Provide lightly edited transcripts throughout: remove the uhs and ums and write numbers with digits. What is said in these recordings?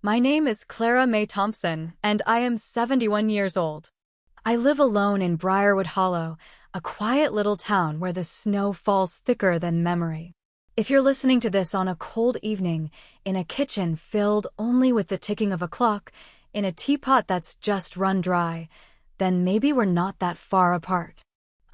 My name is Clara Mae Thompson, and I am 71 years old. I live alone in Briarwood Hollow, a quiet little town where the snow falls thicker than memory. If you're listening to this on a cold evening, in a kitchen filled only with the ticking of a clock, in a teapot that's just run dry, then maybe we're not that far apart.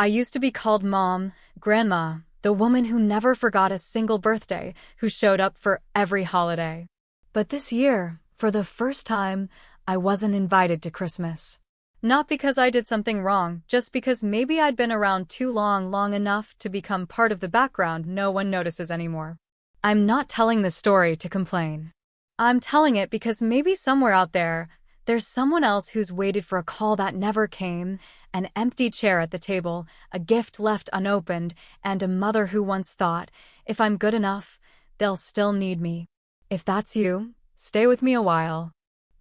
I used to be called Mom, Grandma, the woman who never forgot a single birthday, who showed up for every holiday. But this year, for the first time, I wasn't invited to Christmas. Not because I did something wrong, just because maybe I'd been around too long enough to become part of the background no one notices anymore. I'm not telling this story to complain. I'm telling it because maybe somewhere out there, there's someone else who's waited for a call that never came, an empty chair at the table, a gift left unopened, and a mother who once thought, if I'm good enough, they'll still need me. If that's you, stay with me a while.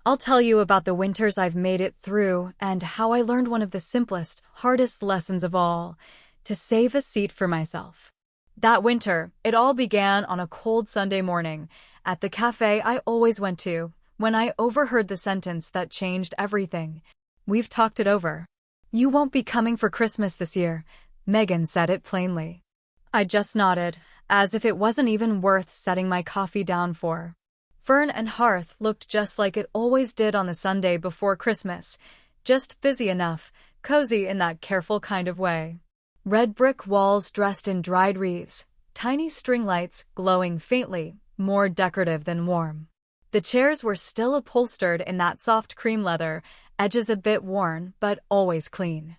I'll tell you about the winters I've made it through and how I learned one of the simplest, hardest lessons of all, to save a seat for myself. That winter, it all began on a cold Sunday morning, at the cafe I always went to, when I overheard the sentence that changed everything. We've talked it over. You won't be coming for Christmas this year, Megan said it plainly. I just nodded, as if it wasn't even worth setting my coffee down for. Fern and hearth looked just like it always did on the Sunday before Christmas, just busy enough, cozy in that careful kind of way. Red brick walls dressed in dried wreaths, tiny string lights glowing faintly, more decorative than warm. The chairs were still upholstered in that soft cream leather, edges a bit worn, but always clean.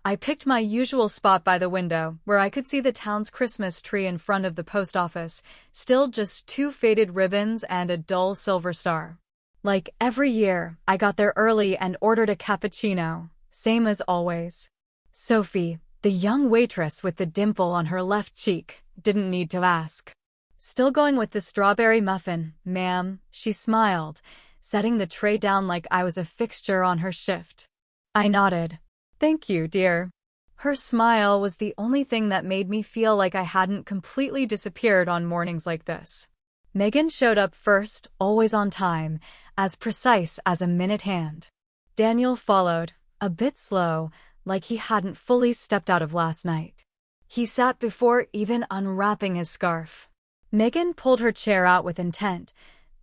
I picked my usual spot by the window, where I could see the town's Christmas tree in front of the post office, still just 2 faded ribbons and a dull silver star. Like every year, I got there early and ordered a cappuccino, same as always. Sophie, the young waitress with the dimple on her left cheek, didn't need to ask. Still going with the strawberry muffin, ma'am, she smiled, setting the tray down like I was a fixture on her shift. I nodded. Thank you, dear. Her smile was the only thing that made me feel like I hadn't completely disappeared on mornings like this. Megan showed up first, always on time, as precise as a minute hand. Daniel followed, a bit slow, like he hadn't fully stepped out of last night. He sat before even unwrapping his scarf. Megan pulled her chair out with intent,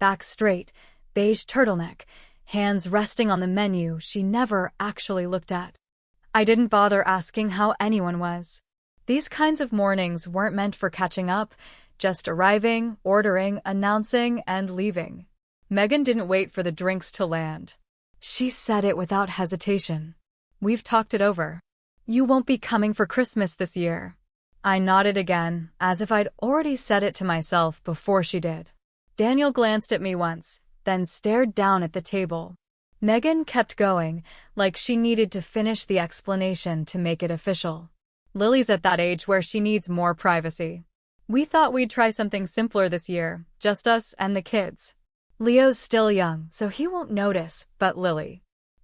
back straight, beige turtleneck, hands resting on the menu she never actually looked at. I didn't bother asking how anyone was. These kinds of mornings weren't meant for catching up, just arriving, ordering, announcing, and leaving. Megan didn't wait for the drinks to land. She said it without hesitation. We've talked it over. You won't be coming for Christmas this year. I nodded again, as if I'd already said it to myself before she did. Daniel glanced at me once, then stared down at the table. Megan kept going, like she needed to finish the explanation to make it official. Lily's at that age where she needs more privacy. We thought we'd try something simpler this year, just us and the kids. Leo's still young, so he won't notice, but Lily.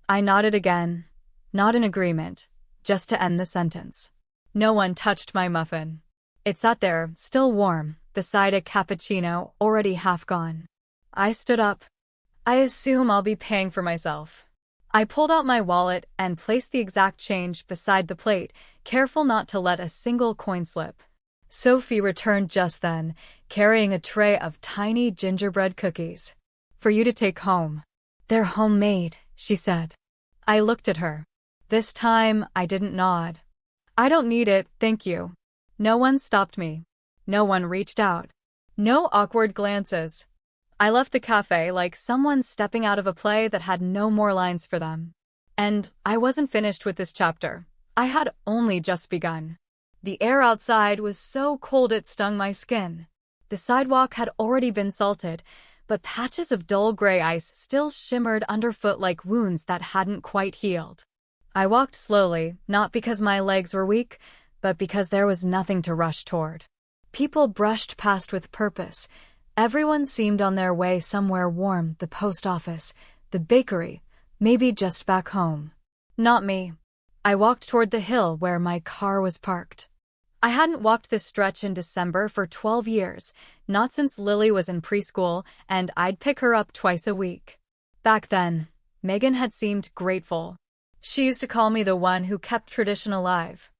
I nodded again, not in agreement, just to end the sentence. No one touched my muffin. It sat there, still warm, beside a cappuccino already half gone. I stood up. I assume I'll be paying for myself. I pulled out my wallet and placed the exact change beside the plate, careful not to let a single coin slip. Sophie returned just then, carrying a tray of tiny gingerbread cookies. For you to take home. They're homemade, she said. I looked at her. This time, I didn't nod. I don't need it, thank you. No one stopped me. No one reached out. No awkward glances. I left the cafe like someone stepping out of a play that had no more lines for them. And I wasn't finished with this chapter. I had only just begun. The air outside was so cold it stung my skin. The sidewalk had already been salted, but patches of dull gray ice still shimmered underfoot like wounds that hadn't quite healed. I walked slowly, not because my legs were weak, but because there was nothing to rush toward. People brushed past with purpose. Everyone seemed on their way somewhere warm, the post office, the bakery, maybe just back home. Not me. I walked toward the hill where my car was parked. I hadn't walked this stretch in December for 12 years, not since Lily was in preschool, and I'd pick her up twice a week. Back then, Megan had seemed grateful. She used to call me the one who kept tradition alive.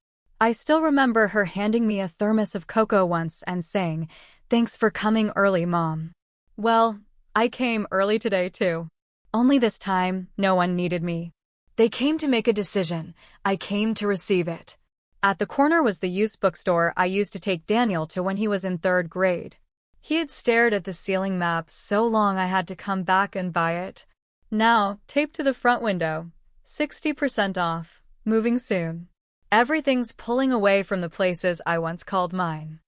I still remember her handing me a thermos of cocoa once and saying, "Thanks for coming early, Mom." Well, I came early today too. Only this time, no one needed me. They came to make a decision. I came to receive it. At the corner was the used bookstore I used to take Daniel to when he was in 3rd grade. He had stared at the ceiling map so long I had to come back and buy it. Now, taped to the front window, 60% off, moving soon. Everything's pulling away from the places I once called mine.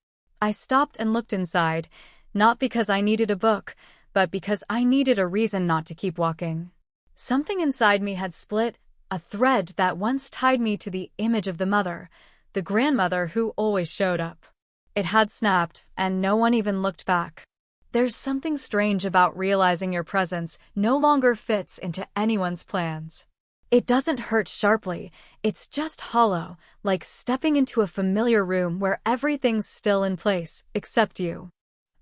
I stopped and looked inside, not because I needed a book, but because I needed a reason not to keep walking. Something inside me had split, a thread that once tied me to the image of the mother, the grandmother who always showed up. It had snapped, and no one even looked back. There's something strange about realizing your presence no longer fits into anyone's plans. It doesn't hurt sharply, it's just hollow, like stepping into a familiar room where everything's still in place, except you.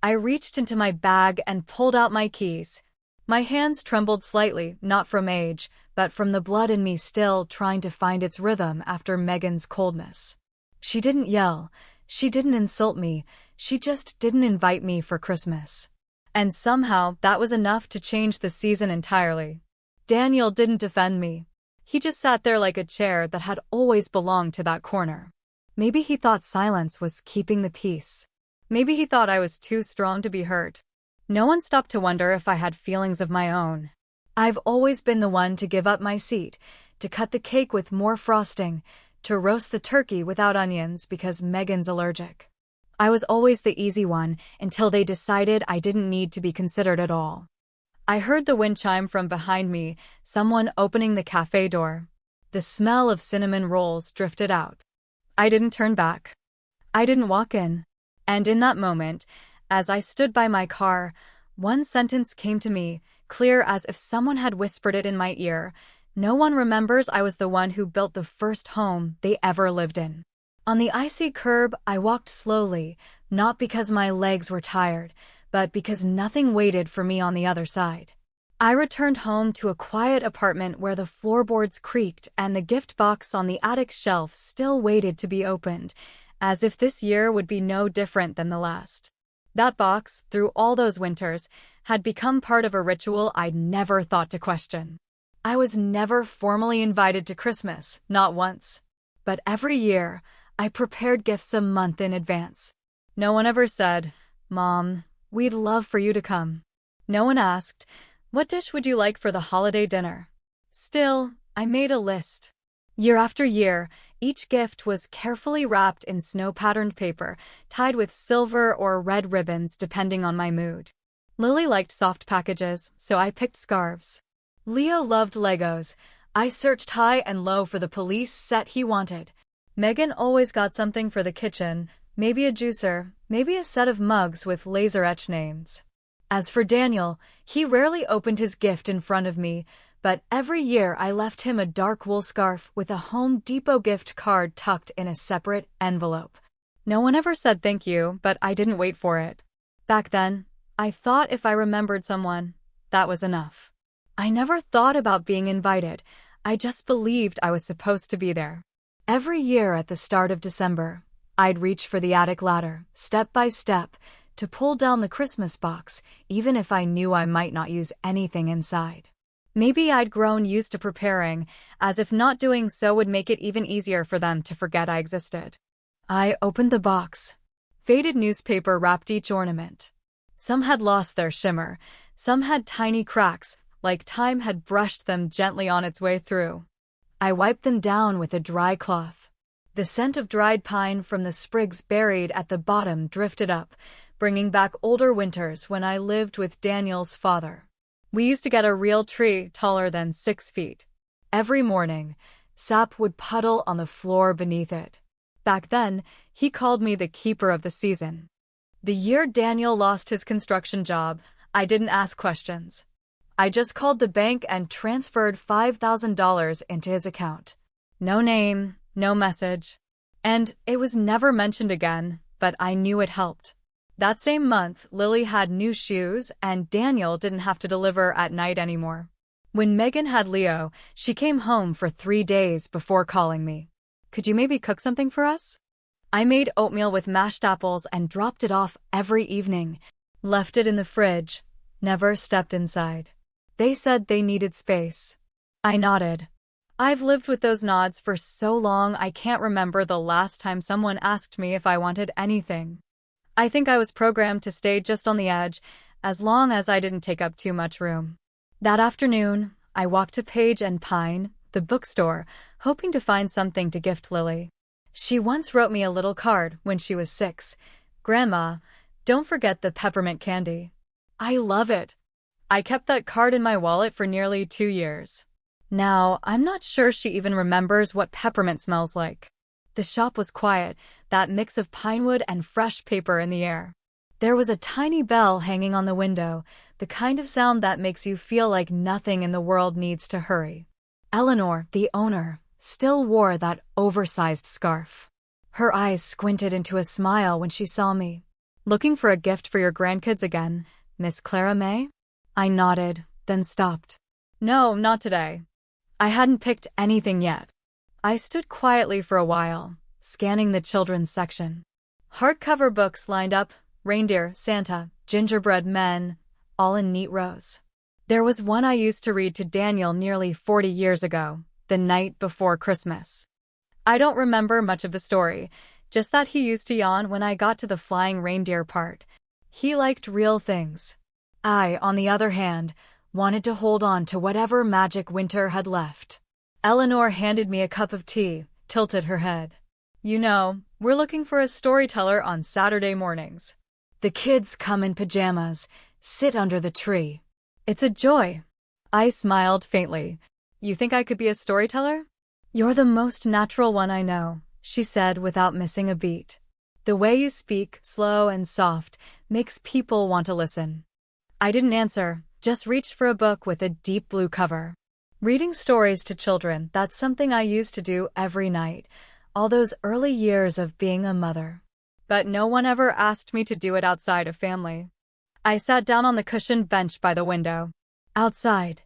I reached into my bag and pulled out my keys. My hands trembled slightly, not from age, but from the blood in me still trying to find its rhythm after Megan's coldness. She didn't yell, she didn't insult me, she just didn't invite me for Christmas. And somehow that was enough to change the season entirely. Daniel didn't defend me. He just sat there like a chair that had always belonged to that corner. Maybe he thought silence was keeping the peace. Maybe he thought I was too strong to be hurt. No one stopped to wonder if I had feelings of my own. I've always been the one to give up my seat, to cut the cake with more frosting, to roast the turkey without onions because Megan's allergic. I was always the easy one until they decided I didn't need to be considered at all. I heard the wind chime from behind me, someone opening the cafe door. The smell of cinnamon rolls drifted out. I didn't turn back. I didn't walk in. And in that moment, as I stood by my car, one sentence came to me, clear as if someone had whispered it in my ear. No one remembers I was the one who built the first home they ever lived in. On the icy curb, I walked slowly, not because my legs were tired, but because nothing waited for me on the other side. I returned home to a quiet apartment where the floorboards creaked and the gift box on the attic shelf still waited to be opened, as if this year would be no different than the last. That box, through all those winters, had become part of a ritual I'd never thought to question. I was never formally invited to Christmas, not once. But every year, I prepared gifts a month in advance. No one ever said, "Mom, we'd love for you to come." No one asked, "What dish would you like for the holiday dinner?" Still, I made a list. Year after year, each gift was carefully wrapped in snow-patterned paper, tied with silver or red ribbons depending on my mood. Lily liked soft packages, so I picked scarves. Leo loved Legos. I searched high and low for the police set he wanted. Megan always got something for the kitchen, maybe a juicer, maybe a set of mugs with laser-etched names. As for Daniel, he rarely opened his gift in front of me, but every year I left him a dark wool scarf with a Home Depot gift card tucked in a separate envelope. No one ever said thank you, but I didn't wait for it. Back then, I thought if I remembered someone, that was enough. I never thought about being invited, I just believed I was supposed to be there. Every year at the start of December, I'd reach for the attic ladder, step by step, to pull down the Christmas box, even if I knew I might not use anything inside. Maybe I'd grown used to preparing, as if not doing so would make it even easier for them to forget I existed. I opened the box. Faded newspaper wrapped each ornament. Some had lost their shimmer, some had tiny cracks, like time had brushed them gently on its way through. I wiped them down with a dry cloth. The scent of dried pine from the sprigs buried at the bottom drifted up, bringing back older winters when I lived with Daniel's father. We used to get a real tree taller than 6 feet. Every morning, sap would puddle on the floor beneath it. Back then, he called me the keeper of the season. The year Daniel lost his construction job, I didn't ask questions. I just called the bank and transferred $5,000 into his account. No name, no message. And it was never mentioned again, but I knew it helped. That same month, Lily had new shoes, and Daniel didn't have to deliver at night anymore. When Megan had Leo, she came home for 3 days before calling me. Could you maybe cook something for us? I made oatmeal with mashed apples and dropped it off every evening. Left it in the fridge. Never stepped inside. They said they needed space. I nodded. I've lived with those nods for so long I can't remember the last time someone asked me if I wanted anything. I think I was programmed to stay just on the edge, as long as I didn't take up too much room. That afternoon, I walked to Page and Pine, the bookstore, hoping to find something to gift Lily. She once wrote me a little card when she was 6. "Grandma, don't forget the peppermint candy." I love it. I kept that card in my wallet for nearly 2 years. Now, I'm not sure she even remembers what peppermint smells like. The shop was quiet, that mix of pine wood and fresh paper in the air. There was a tiny bell hanging on the window, the kind of sound that makes you feel like nothing in the world needs to hurry. Eleanor, the owner, still wore that oversized scarf. Her eyes squinted into a smile when she saw me. "Looking for a gift for your grandkids again, Miss Clara May?" I nodded, then stopped. "No, not today." I hadn't picked anything yet. I stood quietly for a while, scanning the children's section. Hardcover books lined up, reindeer, Santa, gingerbread men, all in neat rows. There was one I used to read to Daniel nearly 40 years ago, the night before Christmas. I don't remember much of the story, just that he used to yawn when I got to the flying reindeer part. He liked real things. I, on the other hand, wanted to hold on to whatever magic winter had left. Eleanor handed me a cup of tea, tilted her head. "You know, we're looking for a storyteller on Saturday mornings. The kids come in pajamas, sit under the tree. It's a joy." I smiled faintly. "You think I could be a storyteller?" "You're the most natural one I know," she said without missing a beat. "The way you speak, slow and soft, makes people want to listen." I didn't answer, just reached for a book with a deep blue cover. Reading stories to children, that's something I used to do every night, all those early years of being a mother. But no one ever asked me to do it outside of family. I sat down on the cushioned bench by the window. Outside,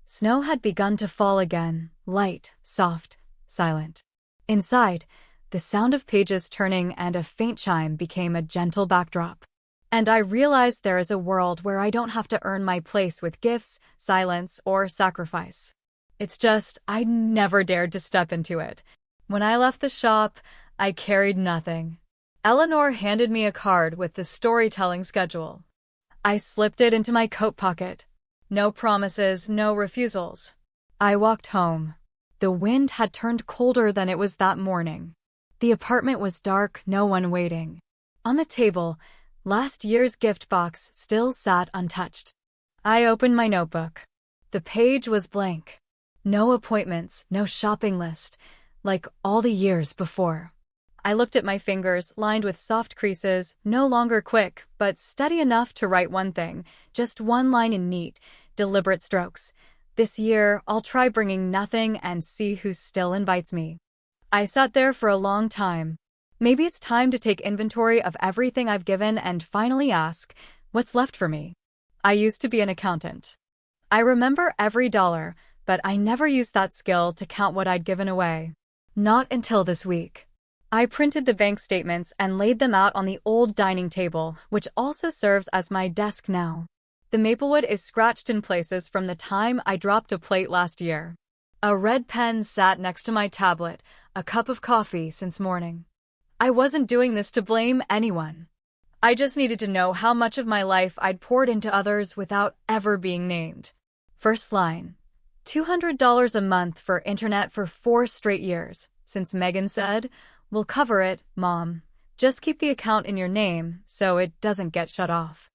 snow had begun to fall again, light, soft, silent. Inside, the sound of pages turning and a faint chime became a gentle backdrop. And I realized there is a world where I don't have to earn my place with gifts, silence, or sacrifice. It's just, I never dared to step into it. When I left the shop, I carried nothing. Eleanor handed me a card with the storytelling schedule. I slipped it into my coat pocket. No promises, no refusals. I walked home. The wind had turned colder than it was that morning. The apartment was dark, no one waiting. On the table, last year's gift box still sat untouched. I opened my notebook. The page was blank. No appointments, no shopping list, like all the years before. I looked at my fingers, lined with soft creases, no longer quick, but steady enough to write one thing, just one line in neat, deliberate strokes. This year, I'll try bringing nothing and see who still invites me. I sat there for a long time. Maybe it's time to take inventory of everything I've given and finally ask, what's left for me? I used to be an accountant. I remember every dollar, but I never used that skill to count what I'd given away. Not until this week. I printed the bank statements and laid them out on the old dining table, which also serves as my desk now. The maplewood is scratched in places from the time I dropped a plate last year. A red pen sat next to my tablet, a cup of coffee since morning. I wasn't doing this to blame anyone. I just needed to know how much of my life I'd poured into others without ever being named. First line. $200 a month for internet for 4 straight years, since Megan said, "We'll cover it, Mom. Just keep the account in your name so it doesn't get shut off."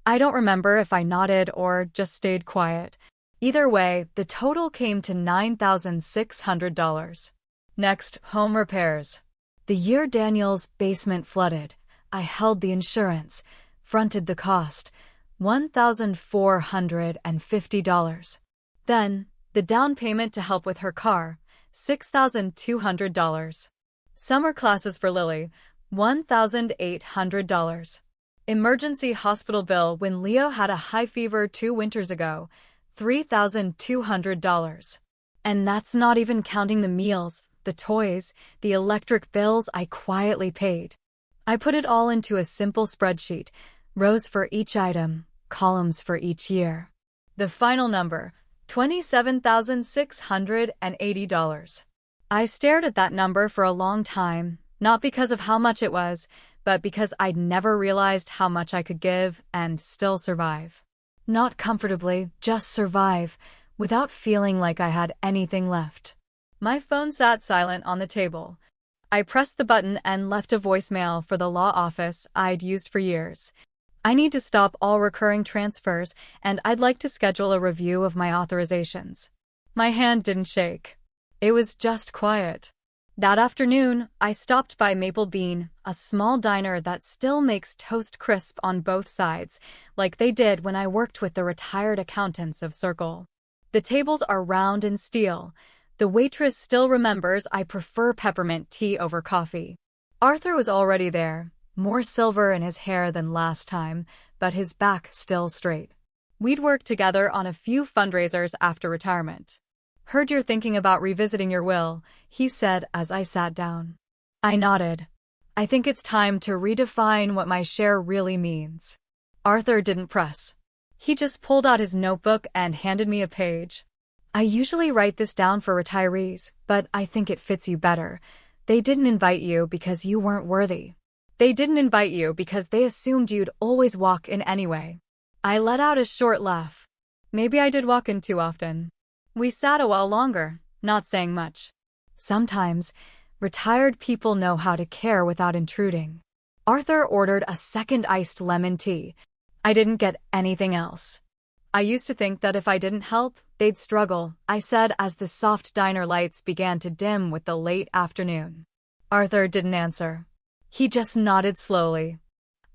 I don't remember if I nodded or just stayed quiet. Either way, the total came to $9,600. Next, home repairs. The year Daniel's basement flooded, I held the insurance, fronted the cost, $1,450. Then, the down payment to help with her car, $6,200. Summer classes for Lily, $1,800. Emergency hospital bill when Leo had a high fever 2 winters ago, $3,200. And that's not even counting the meals, the toys, the electric bills I quietly paid. I put it all into a simple spreadsheet, rows for each item, columns for each year. The final number, $27,680. I stared at that number for a long time, not because of how much it was, but because I'd never realized how much I could give and still survive. Not comfortably, just survive, without feeling like I had anything left. My phone sat silent on the table. I pressed the button and left a voicemail for the law office I'd used for years. I need to stop all recurring transfers, and I'd like to schedule a review of my authorizations. My hand didn't shake. It was just quiet. That afternoon, I stopped by Maple Bean, a small diner that still makes toast crisp on both sides, like they did when I worked with the retired accountants of Circle. The tables are round and steel. The waitress still remembers I prefer peppermint tea over coffee. Arthur was already there, more silver in his hair than last time, but his back still straight. We'd worked together on a few fundraisers after retirement. "Heard you're thinking about revisiting your will," he said as I sat down. I nodded. "I think it's time to redefine what my share really means." Arthur didn't press. He just pulled out his notebook and handed me a page. "I usually write this down for retirees, but I think it fits you better. They didn't invite you because you weren't worthy. They didn't invite you because they assumed you'd always walk in anyway." I let out a short laugh. Maybe I did walk in too often. We sat a while longer, not saying much. Sometimes, retired people know how to care without intruding. Arthur ordered a second iced lemon tea. I didn't get anything else. "I used to think that if I didn't help, they'd struggle," I said as the soft diner lights began to dim with the late afternoon. Arthur didn't answer. He just nodded slowly.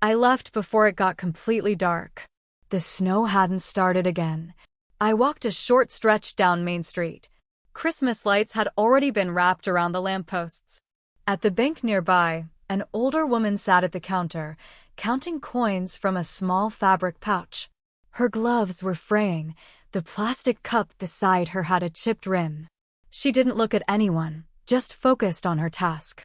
I left before it got completely dark. The snow hadn't started again. I walked a short stretch down Main Street. Christmas lights had already been wrapped around the lampposts. At the bank nearby, an older woman sat at the counter, counting coins from a small fabric pouch. Her gloves were fraying. The plastic cup beside her had a chipped rim. She didn't look at anyone, just focused on her task.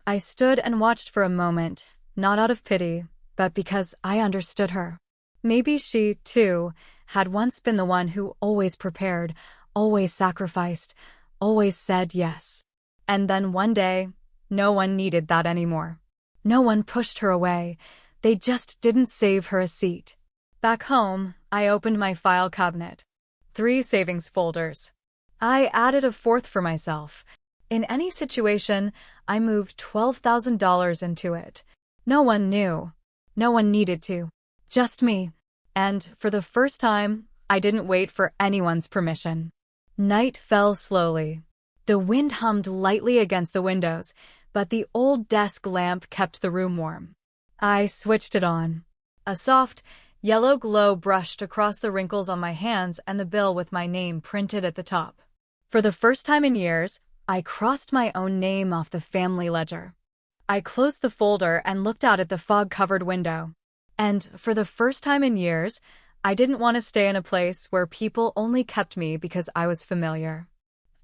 I stood and watched for a moment, not out of pity, but because I understood her. Maybe she, too, had once been the one who always prepared, always sacrificed, always said yes. And then one day, no one needed that anymore. No one pushed her away. They just didn't save her a seat. Back home, I opened my file cabinet. 3 savings folders. I added a 4th for myself. In any situation, I moved $12,000 into it. No one knew. No one needed to. Just me. And, for the first time, I didn't wait for anyone's permission. Night fell slowly. The wind hummed lightly against the windows, but the old desk lamp kept the room warm. I switched it on. A soft, yellow glow brushed across the wrinkles on my hands and the bill with my name printed at the top. For the first time in years, I crossed my own name off the family ledger. I closed the folder and looked out at the fog-covered window. And, for the first time in years, I didn't want to stay in a place where people only kept me because I was familiar.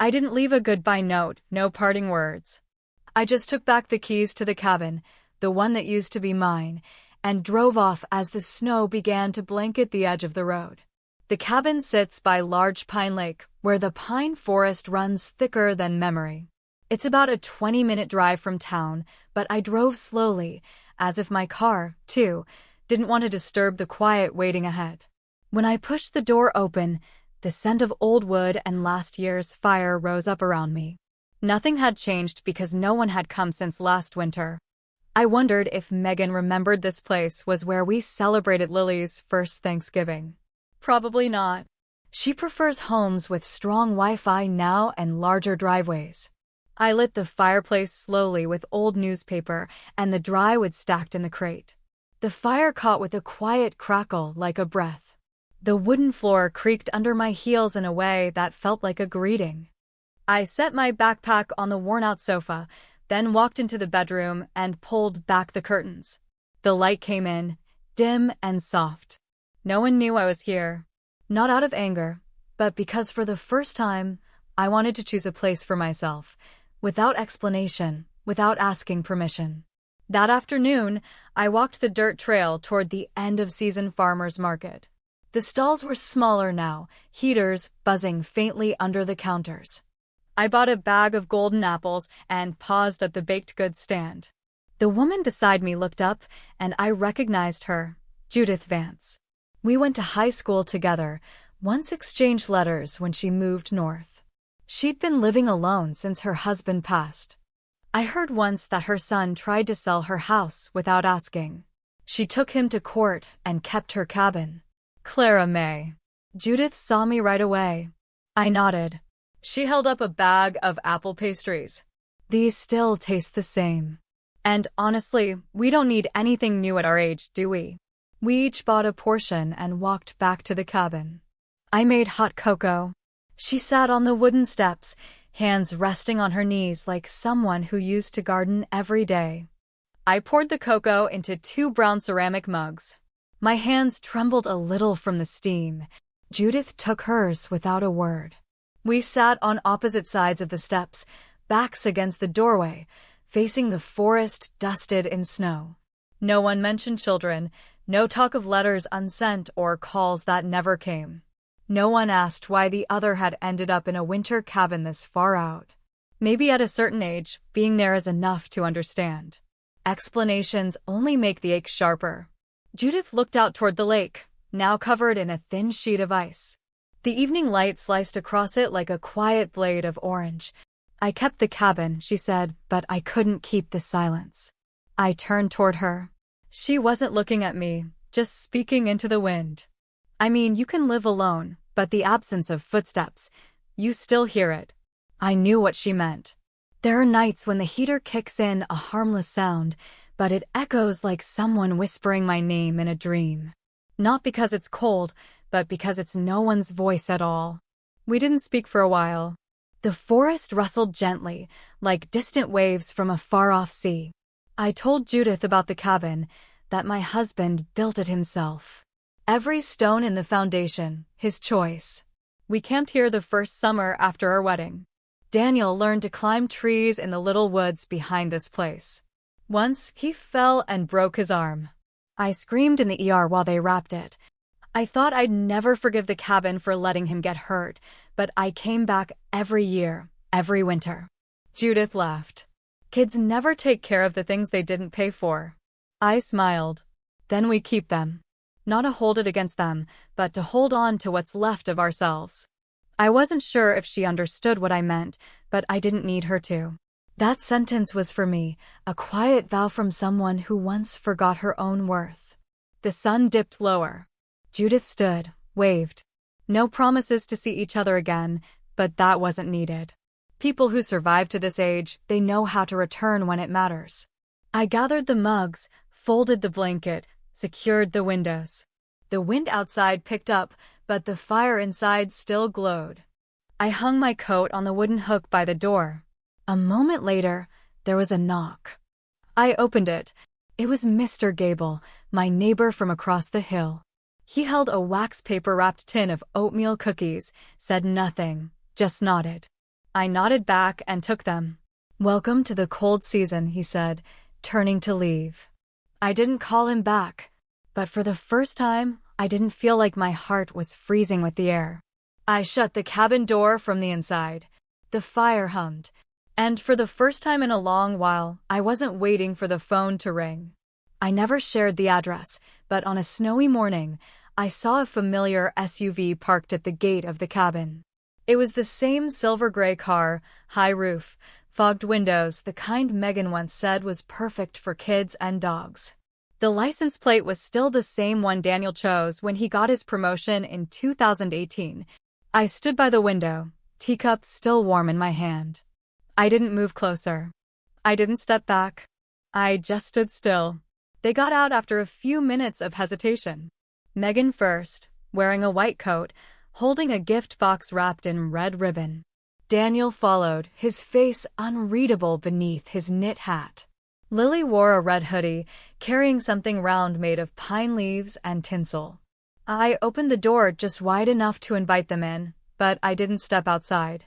I didn't leave a goodbye note, no parting words. I just took back the keys to the cabin, the one that used to be mine, and drove off as the snow began to blanket the edge of the road. The cabin sits by Large Pine Lake, where the pine forest runs thicker than memory. It's about a 20-minute drive from town, but I drove slowly, as if my car, too, didn't want to disturb the quiet waiting ahead. When I pushed the door open, the scent of old wood and last year's fire rose up around me. Nothing had changed because no one had come since last winter. I wondered if Megan remembered this place was where we celebrated Lily's first Thanksgiving. Probably not. She prefers homes with strong Wi-Fi now and larger driveways. I lit the fireplace slowly with old newspaper and the dry wood stacked in the crate. The fire caught with a quiet crackle like a breath. The wooden floor creaked under my heels in a way that felt like a greeting. I set my backpack on the worn-out sofa, then walked into the bedroom and pulled back the curtains. The light came in, dim and soft. No one knew I was here. Not out of anger, but because for the first time, I wanted to choose a place for myself, without explanation, without asking permission. That afternoon, I walked the dirt trail toward the end-of-season farmers market. The stalls were smaller now, heaters buzzing faintly under the counters. I bought a bag of golden apples and paused at the baked goods stand. The woman beside me looked up, and I recognized her, Judith Vance. We went to high school together, once exchanged letters when she moved north. She'd been living alone since her husband passed. I heard once that her son tried to sell her house without asking. She took him to court and kept her cabin. Clara May. Judith saw me right away. I nodded. She held up a bag of apple pastries. These still taste the same. And honestly, we don't need anything new at our age, do we? We each bought a portion and walked back to the cabin. I made hot cocoa. She sat on the wooden steps, hands resting on her knees like someone who used to garden every day. I poured the cocoa into 2 brown ceramic mugs. My hands trembled a little from the steam. Judith took hers without a word. We sat on opposite sides of the steps, backs against the doorway, facing the forest dusted in snow. No one mentioned children, no talk of letters unsent or calls that never came. No one asked why the other had ended up in a winter cabin this far out. Maybe at a certain age, being there is enough to understand. Explanations only make the ache sharper. Judith looked out toward the lake, now covered in a thin sheet of ice. The evening light sliced across it like a quiet blade of orange. I kept the cabin, she said, but I couldn't keep the silence. I turned toward her. She wasn't looking at me, just speaking into the wind. I mean, you can live alone, but the absence of footsteps, you still hear it. I knew what she meant. There are nights when the heater kicks in a harmless sound, but it echoes like someone whispering my name in a dream. Not because it's cold, but because it's no one's voice at all. We didn't speak for a while. The forest rustled gently, like distant waves from a far-off sea. I told Judith about the cabin, that my husband built it himself. Every stone in the foundation, his choice. We camped here the first summer after our wedding. Daniel learned to climb trees in the little woods behind this place. Once, he fell and broke his arm. I screamed in the ER while they wrapped it. I thought I'd never forgive the cabin for letting him get hurt, but I came back every year, every winter. Judith laughed. Kids never take care of the things they didn't pay for. I smiled. Then we keep them. Not to hold it against them, but to hold on to what's left of ourselves. I wasn't sure if she understood what I meant, but I didn't need her to. That sentence was for me, a quiet vow from someone who once forgot her own worth. The sun dipped lower. Judith stood, waved. No promises to see each other again, but that wasn't needed. People who survive to this age, they know how to return when it matters. I gathered the mugs, folded the blanket, secured the windows. The wind outside picked up, but the fire inside still glowed. I hung my coat on the wooden hook by the door. A moment later, there was a knock. I opened it. It was Mr. Gable, my neighbor from across the hill. He held a wax paper-wrapped tin of oatmeal cookies, said nothing, just nodded. I nodded back and took them. "Welcome to the cold season," he said, turning to leave. I didn't call him back, but for the first time, I didn't feel like my heart was freezing with the air. I shut the cabin door from the inside. The fire hummed, and for the first time in a long while, I wasn't waiting for the phone to ring. I never shared the address, but on a snowy morning, I saw a familiar SUV parked at the gate of the cabin. It was the same silver-gray car, high roof, fogged windows, the kind Megan once said was perfect for kids and dogs. The license plate was still the same one Daniel chose when he got his promotion in 2018. I stood by the window, teacup still warm in my hand. I didn't move closer. I didn't step back. I just stood still. They got out after a few minutes of hesitation. Megan first, wearing a white coat, holding a gift box wrapped in red ribbon. Daniel followed, his face unreadable beneath his knit hat. Lily wore a red hoodie, carrying something round made of pine leaves and tinsel. I opened the door just wide enough to invite them in, but I didn't step outside.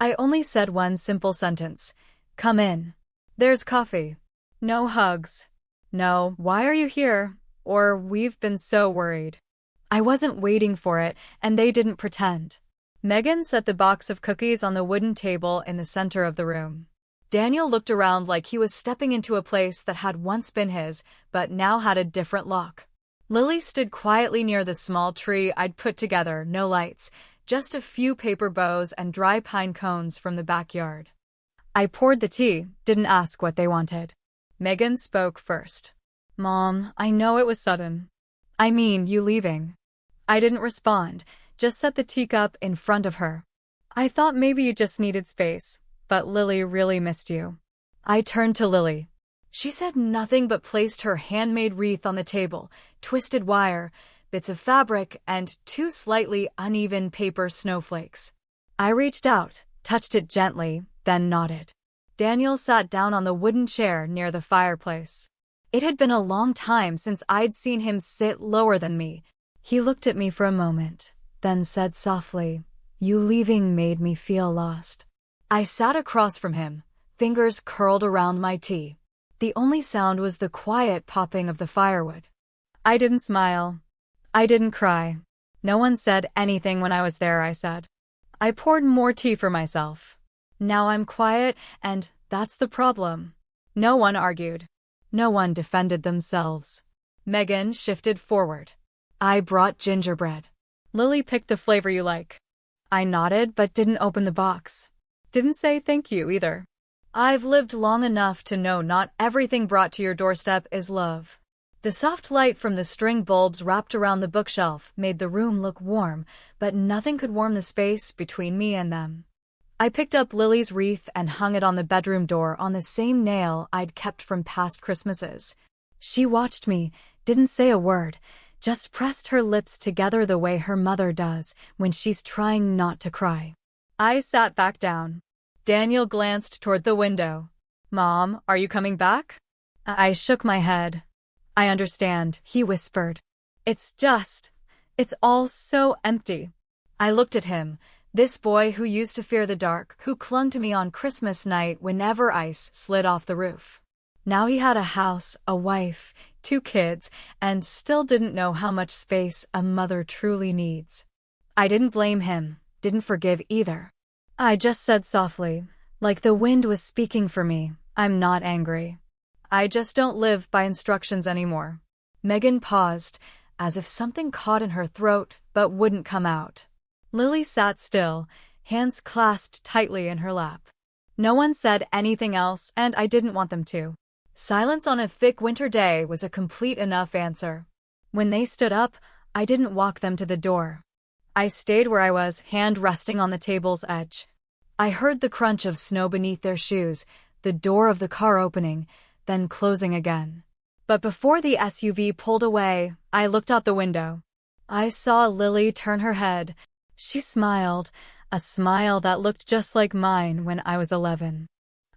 I only said one simple sentence. Come in. There's coffee. No hugs. No, why are you here? Or we've been so worried. I wasn't waiting for it, and they didn't pretend. Megan set the box of cookies on the wooden table in the center of the room. Daniel looked around like he was stepping into a place that had once been his, but now had a different look. Lily stood quietly near the small tree I'd put together, no lights, just a few paper bows and dry pine cones from the backyard. I poured the tea, didn't ask what they wanted. Megan spoke first. Mom, I know it was sudden. I mean, you leaving. I didn't respond, just set the teacup in front of her. I thought maybe you just needed space, but Lily really missed you. I turned to Lily. She said nothing but placed her handmade wreath on the table, twisted wire, bits of fabric, and 2 slightly uneven paper snowflakes. I reached out, touched it gently, then nodded. Daniel sat down on the wooden chair near the fireplace. It had been a long time since I'd seen him sit lower than me. He looked at me for a moment, then said softly, You leaving made me feel lost. I sat across from him, fingers curled around my tea. The only sound was the quiet popping of the firewood. I didn't smile. I didn't cry. No one said anything when I was there, I said. I poured more tea for myself. Now I'm quiet, and that's the problem. No one argued. No one defended themselves. Megan shifted forward. I brought gingerbread. Lily picked the flavor you like. I nodded but didn't open the box. Didn't say thank you either. I've lived long enough to know not everything brought to your doorstep is love. The soft light from the string bulbs wrapped around the bookshelf made the room look warm, but nothing could warm the space between me and them. I picked up Lily's wreath and hung it on the bedroom door on the same nail I'd kept from past Christmases. She watched me, didn't say a word, just pressed her lips together the way her mother does when she's trying not to cry. I sat back down. Daniel glanced toward the window. Mom, are you coming back? I shook my head. I understand, he whispered. It's all so empty. I looked at him, this boy who used to fear the dark, who clung to me on Christmas night whenever ice slid off the roof. Now he had a house, a wife, 2 kids, and still didn't know how much space a mother truly needs. I didn't blame him, didn't forgive either. I just said softly, like the wind was speaking for me, I'm not angry. I just don't live by instructions anymore. Megan paused, as if something caught in her throat but wouldn't come out. Lily sat still, hands clasped tightly in her lap. No one said anything else, and I didn't want them to. Silence on a thick winter day was a complete enough answer. When they stood up, I didn't walk them to the door. I stayed where I was, hand resting on the table's edge. I heard the crunch of snow beneath their shoes, the door of the car opening, then closing again. But before the SUV pulled away, I looked out the window. I saw Lily turn her head. She smiled, a smile that looked just like mine when I was 11.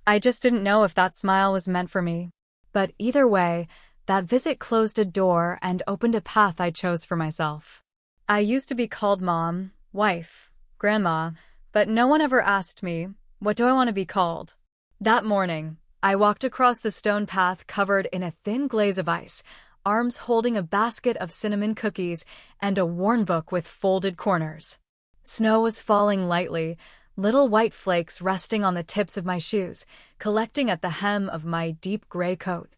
I just didn't know if that smile was meant for me. But either way, that visit closed a door and opened a path I chose for myself. I used to be called mom, wife, grandma, but no one ever asked me, what do I want to be called? That morning, I walked across the stone path covered in a thin glaze of ice, arms holding a basket of cinnamon cookies and a worn book with folded corners. Snow was falling lightly, little white flakes resting on the tips of my shoes, collecting at the hem of my deep gray coat.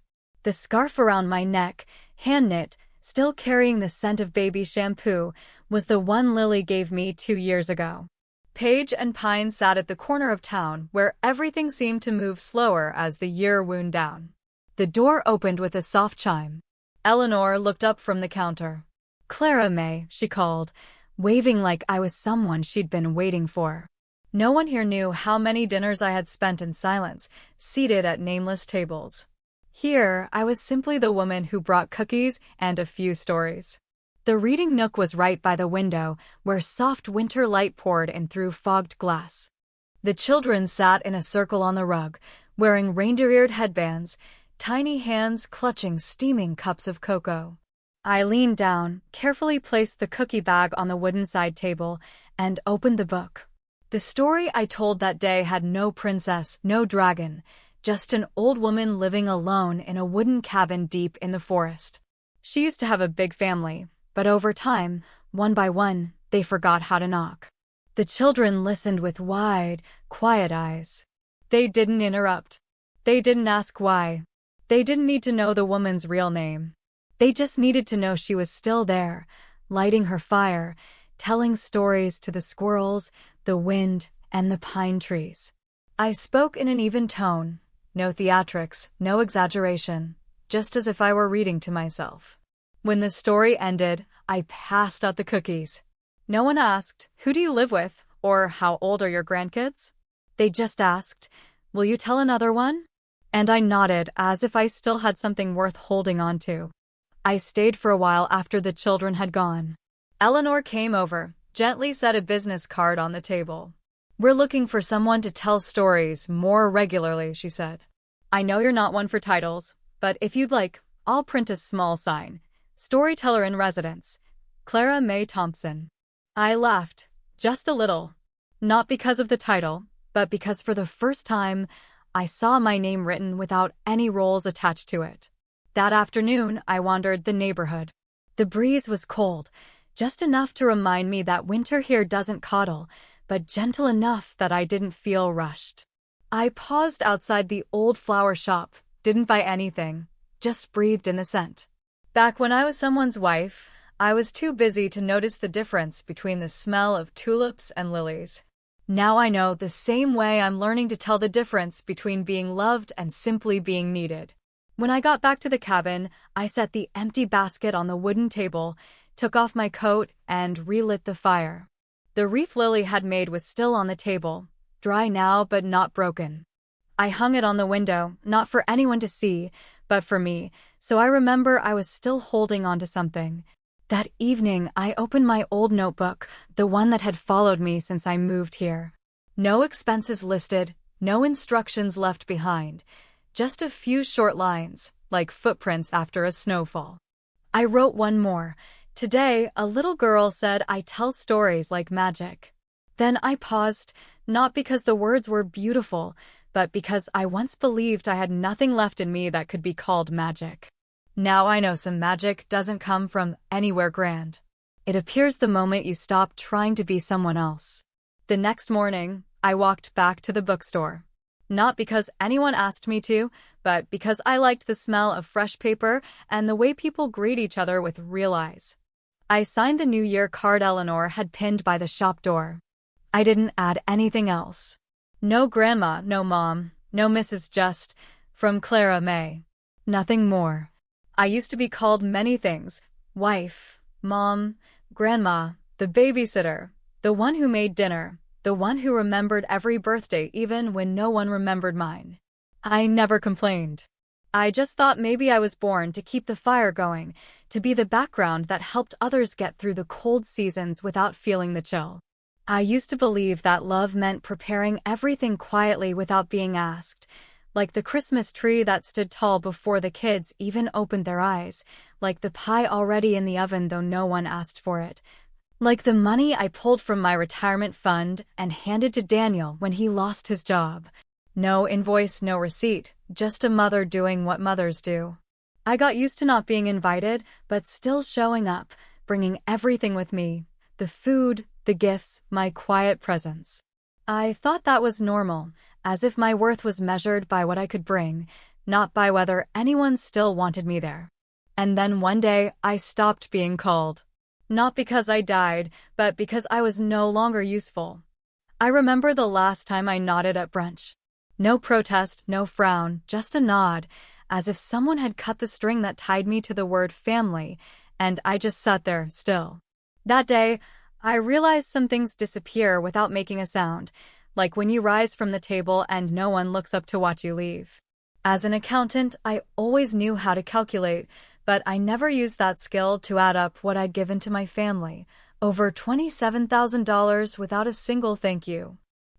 The scarf around my neck, hand-knit, still carrying the scent of baby shampoo, was the one Lily gave me 2 years ago. Paige and Pine sat at the corner of town where everything seemed to move slower as the year wound down. The door opened with a soft chime. Eleanor looked up from the counter. Clara May, she called, waving like I was someone she'd been waiting for. No one here knew how many dinners I had spent in silence, seated at nameless tables. Here, I was simply the woman who brought cookies and a few stories. The reading nook was right by the window, where soft winter light poured in through fogged glass. The children sat in a circle on the rug, wearing reindeer-eared headbands, tiny hands clutching steaming cups of cocoa. I leaned down, carefully placed the cookie bag on the wooden side table, and opened the book. The story I told that day had no princess, no dragon, just an old woman living alone in a wooden cabin deep in the forest. She used to have a big family, but over time, one by one, they forgot how to knock. The children listened with wide, quiet eyes. They didn't interrupt. They didn't ask why. They didn't need to know the woman's real name. They just needed to know she was still there, lighting her fire, telling stories to the squirrels, the wind, and the pine trees. I spoke in an even tone, no theatrics, no exaggeration, just as if I were reading to myself. When the story ended, I passed out the cookies. No one asked, "Who do you live with?" or "How old are your grandkids?" They just asked, "Will you tell another one?" And I nodded as if I still had something worth holding on to. I stayed for a while after the children had gone. Eleanor came over, gently set a business card on the table. "We're looking for someone to tell stories more regularly," she said. "I know you're not one for titles, but if you'd like, I'll print a small sign. Storyteller in residence, Clara May Thompson." I laughed, just a little. Not because of the title, but because for the first time, I saw my name written without any roles attached to it. That afternoon, I wandered the neighborhood. The breeze was cold, just enough to remind me that winter here doesn't coddle, but gentle enough that I didn't feel rushed. I paused outside the old flower shop, didn't buy anything, just breathed in the scent. Back when I was someone's wife, I was too busy to notice the difference between the smell of tulips and lilies. Now I know the same way I'm learning to tell the difference between being loved and simply being needed. When I got back to the cabin, I set the empty basket on the wooden table, took off my coat, and relit the fire. The wreath Lily had made was still on the table, dry now but not broken. I hung it on the window, not for anyone to see, but for me, so I remember I was still holding on to something. That evening, I opened my old notebook, the one that had followed me since I moved here. No expenses listed, no instructions left behind, just a few short lines, like footprints after a snowfall. I wrote one more. "Today, a little girl said I tell stories like magic." Then I paused, not because the words were beautiful, but because I once believed I had nothing left in me that could be called magic. Now I know some magic doesn't come from anywhere grand. It appears the moment you stop trying to be someone else. The next morning, I walked back to the bookstore. Not because anyone asked me to, but because I liked the smell of fresh paper and the way people greet each other with real eyes. I signed the New Year card Eleanor had pinned by the shop door. I didn't add anything else. No grandma, no mom, no Mrs. Just, from Clara May. Nothing more. I used to be called many things: wife, mom, grandma, the babysitter, the one who made dinner, the one who remembered every birthday even when no one remembered mine. I never complained. I just thought maybe I was born to keep the fire going, to be the background that helped others get through the cold seasons without feeling the chill. I used to believe that love meant preparing everything quietly without being asked, like the Christmas tree that stood tall before the kids even opened their eyes, like the pie already in the oven though no one asked for it, like the money I pulled from my retirement fund and handed to Daniel when he lost his job. No invoice, no receipt, just a mother doing what mothers do. I got used to not being invited, but still showing up, bringing everything with me, the food, the gifts, my quiet presence. I thought that was normal, as if my worth was measured by what I could bring, not by whether anyone still wanted me there. And then one day, I stopped being called. Not because I died, but because I was no longer useful. I remember the last time I nodded at brunch. No protest, no frown, just a nod, as if someone had cut the string that tied me to the word family, and I just sat there, still. That day, I realized some things disappear without making a sound, like when you rise from the table and no one looks up to watch you leave. As an accountant, I always knew how to calculate, but I never used that skill to add up what I'd given to my family, over $27,000 without a single thank you.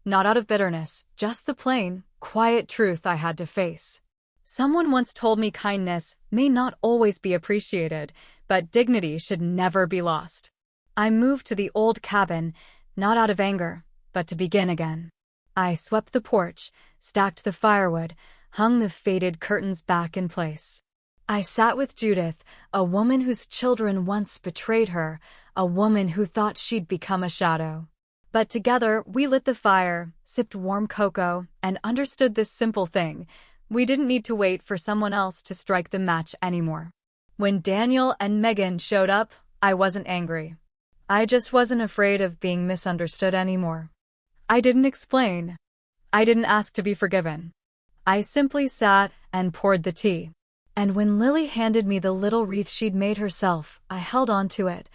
not out of bitterness, just the plain, quiet truth I had to face. Someone once told me kindness may not always be appreciated, but dignity should never be lost. I moved to the old cabin, not out of anger, but to begin again. I swept the porch, stacked the firewood, hung the faded curtains back in place. I sat with Judith, a woman whose children once betrayed her, a woman who thought she'd become a shadow. But together, we lit the fire, sipped warm cocoa, and understood this simple thing. We didn't need to wait for someone else to strike the match anymore. When Daniel and Megan showed up, I wasn't angry. I just wasn't afraid of being misunderstood anymore. I didn't explain. I didn't ask to be forgiven. I simply sat and poured the tea. And when Lily handed me the little wreath she'd made herself, I held on to it,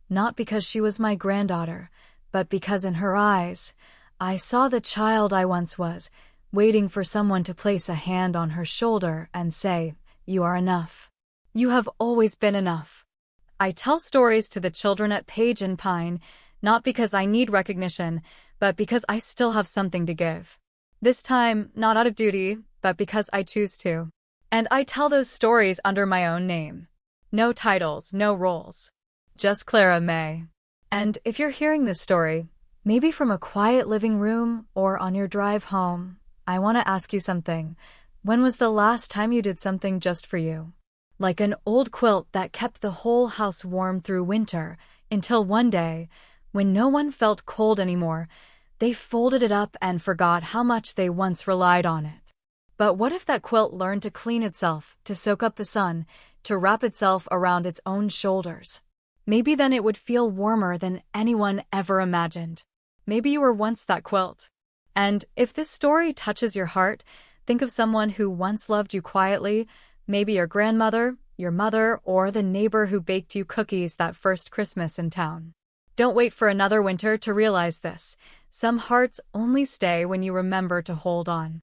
not because she was my granddaughter, but because in her eyes, I saw the child I once was, waiting for someone to place a hand on her shoulder and say, "You are enough. You have always been enough." I tell stories to the children at Page and Pine, not because I need recognition, but because I still have something to give. This time, not out of duty, but because I choose to. And I tell those stories under my own name. No titles, no roles. Just Clara May. And if you're hearing this story, maybe from a quiet living room or on your drive home, I want to ask you something. When was the last time you did something just for you? Like an old quilt that kept the whole house warm through winter, until one day, when no one felt cold anymore, they folded it up and forgot how much they once relied on it. But what if that quilt learned to clean itself, to soak up the sun, to wrap itself around its own shoulders? Maybe then it would feel warmer than anyone ever imagined. Maybe you were once that quilt. And if this story touches your heart, think of someone who once loved you quietly, maybe your grandmother, your mother, or the neighbor who baked you cookies that first Christmas in town. Don't wait for another winter to realize this. Some hearts only stay when you remember to hold on.